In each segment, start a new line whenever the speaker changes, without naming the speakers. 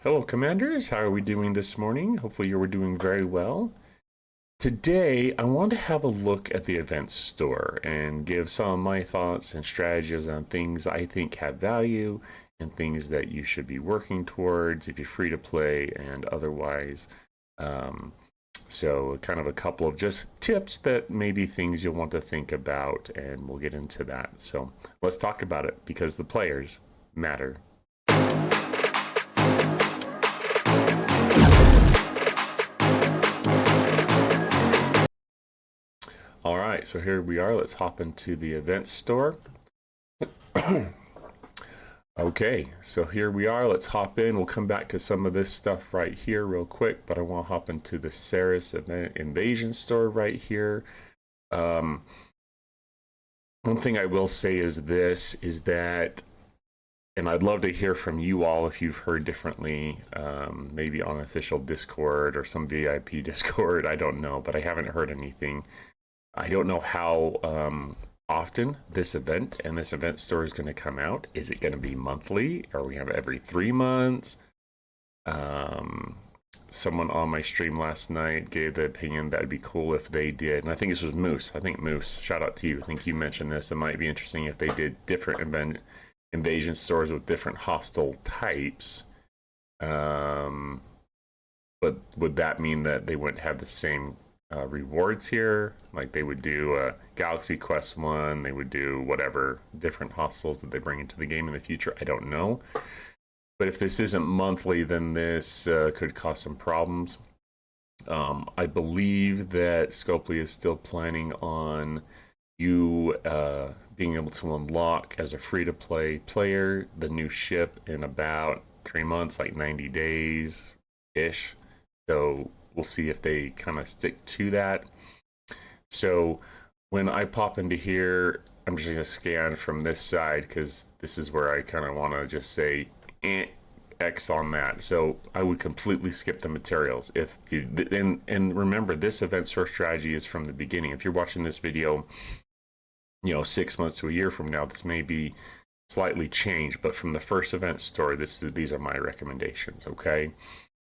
Hello, Commanders. How are we doing this morning? Hopefully, you're doing very well. Today, I want to have a look at the event store and give some of my thoughts and strategies on things I think have value and things that you should be working towards if you're free to play and otherwise. Um, so, kind of a couple of just tips that maybe things you'll want to think about, and we'll get into that. So, let's talk about it because the players matter. All right, so here we are. Let's hop into the event store. Okay, so here we are. Let's hop in. We'll come back to some of this stuff right here real quick, but I want to hop into the Sarris event invasion store right here. One thing I will say is this, is that, and I'd love to hear from you all if you've heard differently, maybe on official Discord or some VIP Discord. I don't know, but I haven't heard anything. I don't know how often this event and this event store is going to come out. Is it going to be monthly? Are we going to have every 3 months? Someone on my stream last night gave the opinion that it'd be cool if they did, and I think this was Moose. I think Moose, shout out to you. I think you mentioned this. It might be interesting if they did different invasion stores with different hostile types. But would that mean that they wouldn't have the same rewards here? Like they would do Galaxy Quest 1, they would do whatever different hostiles that they bring into the game in the future. I don't know. But if this isn't monthly, then this could cause some problems. I believe that Scopely is still planning on you being able to unlock as a free-to-play player the new ship in about 3 months, like 90 days-ish. So we'll see if they kind of stick to that. So when I pop into here, I'm just going to scan from this side because this is where I kind of want to just say X on that. So I would completely skip the materials. If you, and remember, this event source strategy is from the beginning. If you're watching this video, 6 months to a year from now, this may be slightly changed, but from the first event store, these are my recommendations. Okay.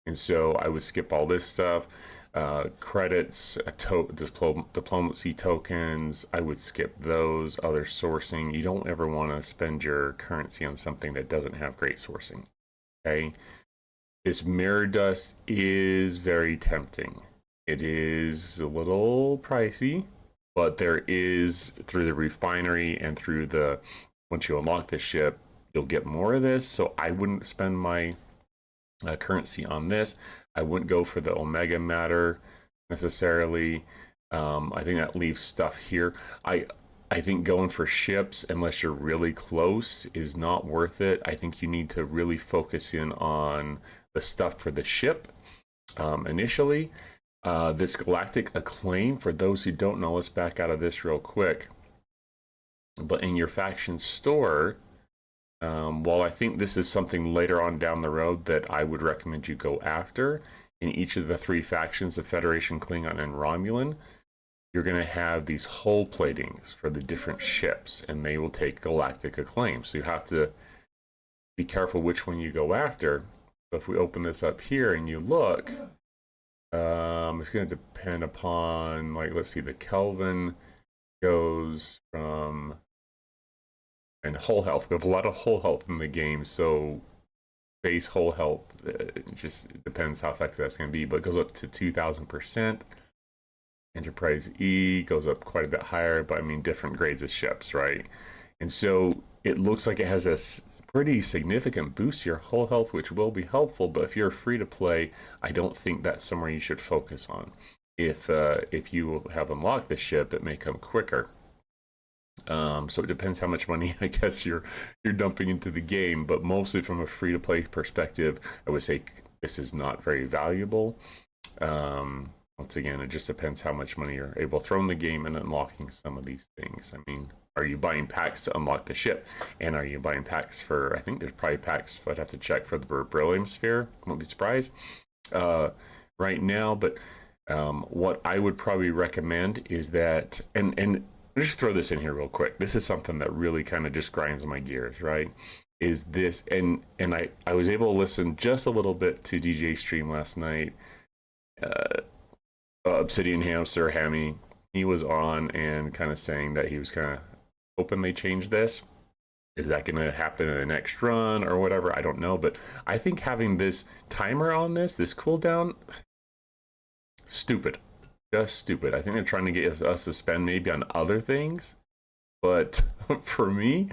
And so I would skip all this stuff. Credits, diplomacy tokens, I would skip those. Other sourcing, you don't ever want to spend your currency on something that doesn't have great sourcing. Okay, this mirror dust is very tempting. It is a little pricey, but there is, through the refinery and through the, once you unlock the ship, you'll get more of this. So I wouldn't spend my currency on this. I wouldn't go for the Omega Matter necessarily. I think that leaves stuff here. I think going for ships, unless you're really close, is not worth it. I think you need to really focus in on the stuff for the ship initially. This Galactic Acclaim, for those who don't know, let's back out of this real quick. But in your faction store, while I think this is something later on down the road that I would recommend you go after, in each of the 3 factions, the Federation, Klingon, and Romulan, you're going to have these hull platings for the different ships, and they will take Galactic Acclaim. So you have to be careful which one you go after. So if we open this up here and you look, it's going to depend upon, like, let's see, the Kelvin goes from, and hull health. We have a lot of hull health in the game, so base hull health, it just depends how effective that's going to be, but it goes up to 2,000%. Enterprise E goes up quite a bit higher, but I mean different grades of ships, right? And so it looks like it has a pretty significant boost to your hull health, which will be helpful, but if you're free to play, I don't think that's somewhere you should focus on. If you have unlocked the ship, it may come quicker. So it depends how much money, I guess, you're dumping into the game, but mostly from a free-to-play perspective, I would say this is not very valuable. Once again, it just depends how much money you're able to throw in the game and unlocking some of these things. I mean, are you buying packs to unlock the ship? And are you buying packs for, I think there's probably packs, I'd have to check, for the beryllium sphere. I won't be surprised right now, but what I would probably recommend is that, and just throw this in here real quick. This is something that really kind of just grinds my gears, right? is this, and I was able to listen just a little bit to DJ stream last night. Obsidian Hamster Hammy, he was on and kind of saying that he was kind of hoping they change this. Is that going to happen in the next run or whatever? I don't know, but I think having this timer on this cooldown, stupid, just stupid. I think they're trying to get us to spend maybe on other things, but for me,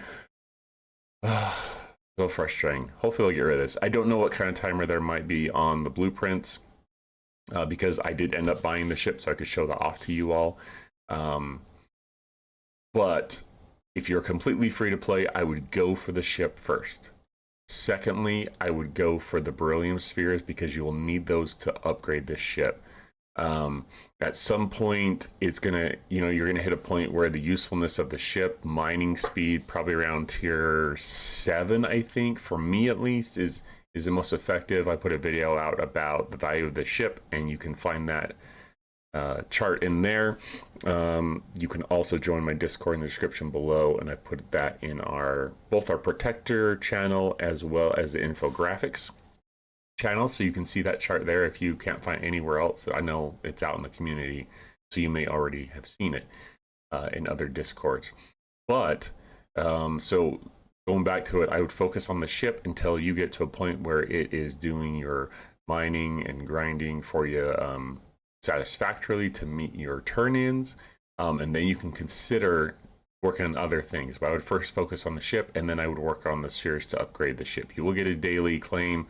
so frustrating. Hopefully they'll get rid of this. I don't know what kind of timer there might be on the blueprints, because I did end up buying the ship so I could show that off to you all. But if you're completely free to play, I would go for the ship first. Secondly, I would go for the beryllium spheres because you will need those to upgrade this ship. At some point, it's gonna, you're gonna hit a point where the usefulness of the ship, mining speed, probably around tier 7, I think, for me at least, is the most effective. I put a video out about the value of the ship, and you can find that chart in there. You can also join my Discord in the description below, and I put that in both our protector channel as well as the infographics channel, so you can see that chart there if you can't find anywhere else. I know it's out in the community, so you may already have seen it in other Discords. But so going back to it, I would focus on the ship until you get to a point where it is doing your mining and grinding for you satisfactorily to meet your turn-ins, and then you can consider working on other things. But I would first focus on the ship, and then I would work on the spheres to upgrade the ship. You will get a daily claim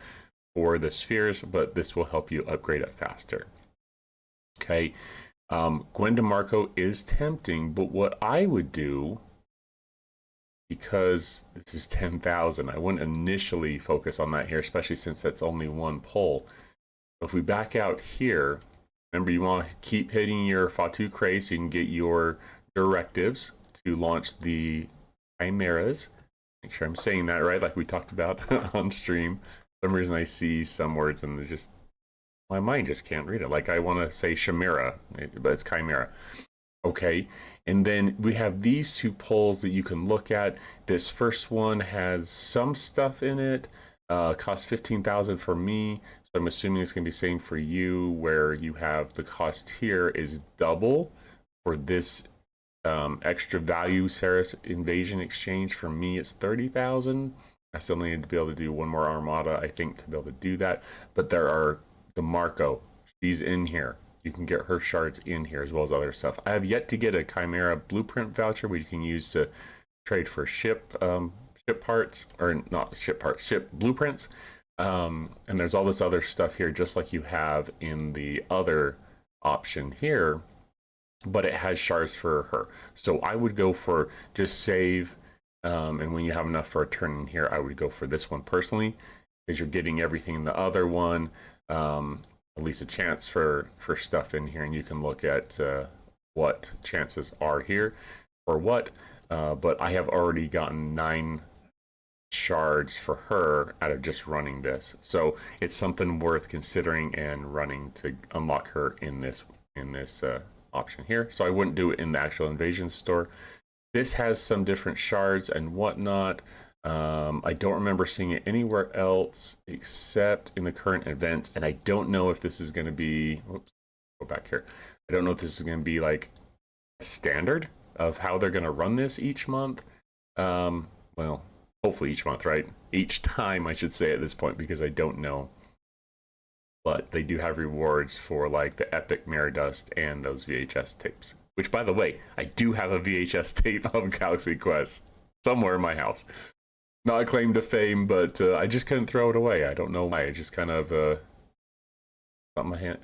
for the spheres, but this will help you upgrade it faster. Okay, Gwen DeMarco is tempting, but what I would do, because this is 10,000, I wouldn't initially focus on that here, especially since that's only one pull. If we back out here, remember, you want to keep hitting your Fatu Cray so you can get your directives to launch the Chimeras. Make sure I'm saying that right, like we talked about on stream. For some reason I see some words and my mind just can't read it. Like I want to say Chimera, but it's Chimera. Okay, and then we have these two polls that you can look at. This first one has some stuff in it. Cost 15,000 for me. So I'm assuming it's going to be same for you, where you have the cost here is double for this extra value Sarris invasion exchange. For me, it's 30,000. I still need to be able to do one more armada, I think, to be able to do that. But there are DeMarco. She's in here. You can get her shards in here as well as other stuff. I have yet to get a Chimera blueprint voucher, which you can use to trade for ship parts, or not ship parts, ship blueprints. And there's all this other stuff here, just like you have in the other option here, but it has shards for her. So I would go for just save, and when you have enough for a turn in here, I would go for this one personally, because you're getting everything in the other one, at least a chance for stuff in here, and you can look at what chances are here or what. But I have already gotten 9 shards for her out of just running this, so it's something worth considering and running to unlock her in this option here. So I wouldn't do it in the actual invasion store. This has some different shards and whatnot. I don't remember seeing it anywhere else except in the current event, and I don't know if this is going to be, oops, go back here, I don't know if this is going to be like a standard of how they're going to run this each month. Well, hopefully each month, right? Each time, I should say at this point, because I don't know. But they do have rewards for like the epic Mirror Dust and those VHS tapes. Which, by the way, I do have a VHS tape of Galaxy Quest somewhere in my house. Not a claim to fame, but I just couldn't throw it away. I don't know why. It just kind of something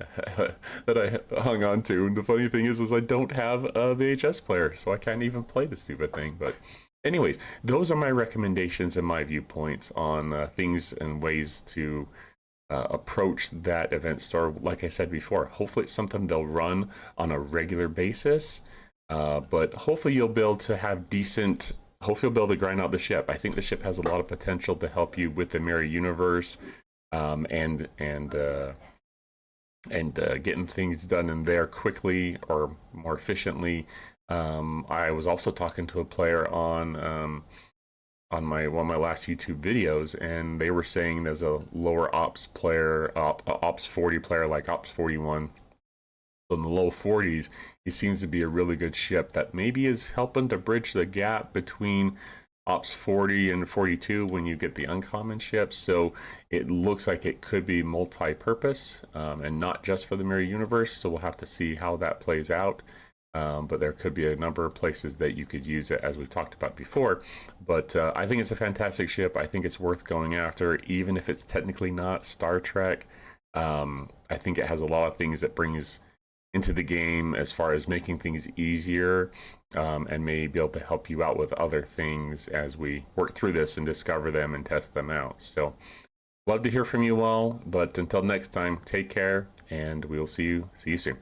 that I hung on to. And the funny thing is I don't have a VHS player, so I can't even play the stupid thing. But anyways, those are my recommendations and my viewpoints on things and ways to approach that event store. Like I said before, hopefully it's something they'll run on a regular basis, but hopefully you'll be able to have hopefully you'll be able to grind out the ship. I think the ship has a lot of potential to help you with the Mirror Universe, and getting things done in there quickly or more efficiently. I was also talking to a player on on my one of my last YouTube videos, and they were saying there's a lower ops player, ops 40 player like ops 41. So in the low 40s, he seems to be a really good ship that maybe is helping to bridge the gap between ops 40 and 42 when you get the uncommon ships. So it looks like it could be multi-purpose, and not just for the mirror universe. So we'll have to see how that plays out. But there could be a number of places that you could use it, as we've talked about before. But I think it's a fantastic ship. I think it's worth going after, even if it's technically not Star Trek. I think it has a lot of things that brings into the game as far as making things easier, and may be able to help you out with other things as we work through this and discover them and test them out. So love to hear from you all, but until next time, take care, and we'll see you soon.